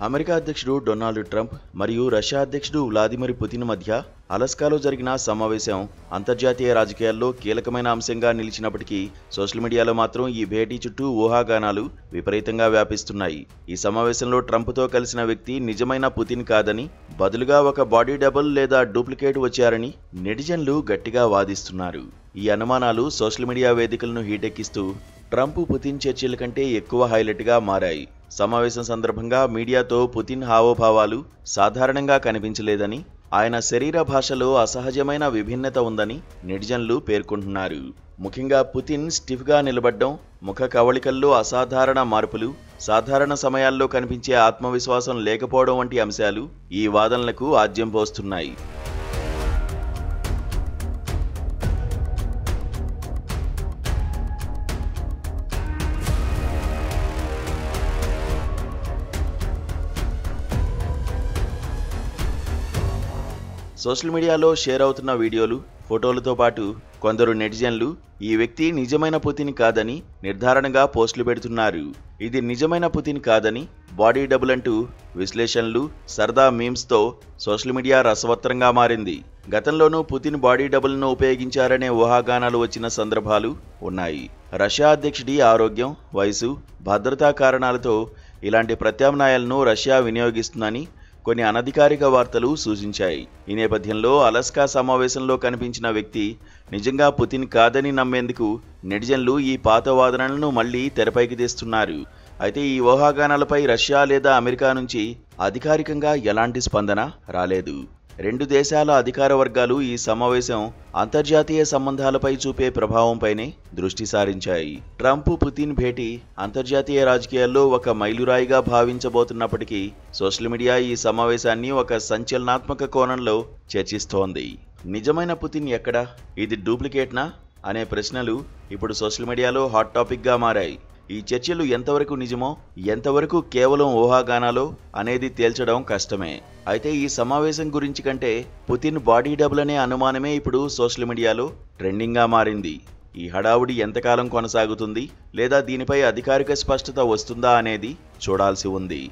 America అధ్యక్షుడు Donald Trump మరియు Russia అధ్యక్షుడు వ్లాదిమిర్ పుతిన్ మధ్య అలాస్కాలో జరిగిన సమావేశం అంతర్జాతీయ రాజకీయాల్లో కీలకమైన అంశంగా నిలిచినప్పటికీ సోషల్ మీడియాలో మాత్రం ఈ భేటీ చుట్టూ ఊహాగానాలు విపరీతంగా వ్యాపిస్తున్నాయి. ఈ సమావేశంలో ట్రంప్తో కలిసిన వ్యక్తి నిజమైన పుతిన్ కాదని, బదులుగా ఒక బాడీ డబుల్ లేదా డూప్లికేట్ వచ్చారని నెటిజన్లు గట్టిగా వాదిస్తున్నారు. ఈ అనుమానాలు సోషల్ మీడియా వేదికలను హీటెక్కిస్తూ ట్రంప్ పుతిన్ చర్చల కంటే ఎక్కువ హైలైట్గా మారాయి. సమావేశం సందర్భంగా మీడియాతో పుతిన్ హావభావాలు సాధారణంగా కనిపించలేదని, ఆయన శరీర భాషలో అసహజమైన విభిన్నత ఉందని నెటిజన్లు పేర్కొంటున్నారు. ముఖ్యంగా పుతిన్ స్టిఫ్గా నిలబడ్డం, ముఖ కవళికల్లో అసాధారణ మార్పులు, సాధారణ సమయాల్లో కనిపించే ఆత్మవిశ్వాసం లేకపోవడం వంటి అంశాలు ఈ వాదనలకు ఆజ్యం పోస్తున్నాయి. సోషల్ మీడియాలో షేర్ అవుతున్న వీడియోలు, ఫోటోలతో పాటు కొందరు నెటిజన్లు ఈ వ్యక్తి నిజమైన పుతిన్ కాదని నిర్ధారణగా పోస్టులు పెడుతున్నారు. ఇది నిజమైన పుతిన్ కాదని, బాడీ డబుల్ అంటూ విశ్లేషణలు, సరదా మీమ్స్తో సోషల్ మీడియా రసవత్తరంగా మారింది. గతంలోనూ పుతిన్ బాడీ డబుల్ను ఉపయోగించారనే ఊహాగానాలు వచ్చిన సందర్భాలు ఉన్నాయి. రష్యా అధ్యక్షుడి ఆరోగ్యం, వయసు, భద్రతా కారణాలతో ఇలాంటి ప్రత్యామ్నాయాలను రష్యా వినియోగిస్తుందని కొన్ని అనధికారిక వార్తలు సూచించాయి. ఈ నేపథ్యంలో అలాస్కా సమావేశంలో కనిపించిన వ్యక్తి నిజంగా పుతిన్ కాదని నమ్మేందుకు నెటిజన్లు ఈ పాత వాదనలను మళ్లీ తెరపైకి తెస్తున్నారు. అయితే ఈ ఊహాగానాలపై రష్యా లేదా అమెరికా నుంచి అధికారికంగా ఎలాంటి స్పందన రాలేదు. రెండు దేశాల అధికార వర్గాలు ఈ సమావేశం అంతర్జాతీయ సంబంధాలపై చూపే ప్రభావంపైనే దృష్టి సారించాయి. ట్రంప్ పుతిన్ భేటీ అంతర్జాతీయ రాజకీయాల్లో ఒక మైలురాయిగా భావించబోతున్నప్పటికీ సోషల్ మీడియా ఈ సమావేశాన్ని ఒక సంచలనాత్మక కోణంలో చర్చిస్తోంది. నిజమైన పుతిన్ ఎక్కడా? ఇది డూప్లికేట్నా అనే ప్రశ్నలు ఇప్పుడు సోషల్ మీడియాలో హాట్ టాపిక్గా మారాయి. ఈ చర్చలు ఎంతవరకు నిజమో, ఎంతవరకు కేవలం ఊహాగానాలో అనేది తేల్చడం కష్టమే. అయితే ఈ సమావేశం గురించి కంటే పుతిన్ బాడీ డబుల్ అనే అనుమానమే ఇప్పుడు సోషల్ మీడియాలో ట్రెండింగ్గా మారింది. ఈ హడావుడి ఎంతకాలం కొనసాగుతుంది, లేదా దీనిపై అధికారిక స్పష్టత వస్తుందా అనేది చూడాల్సి ఉంది.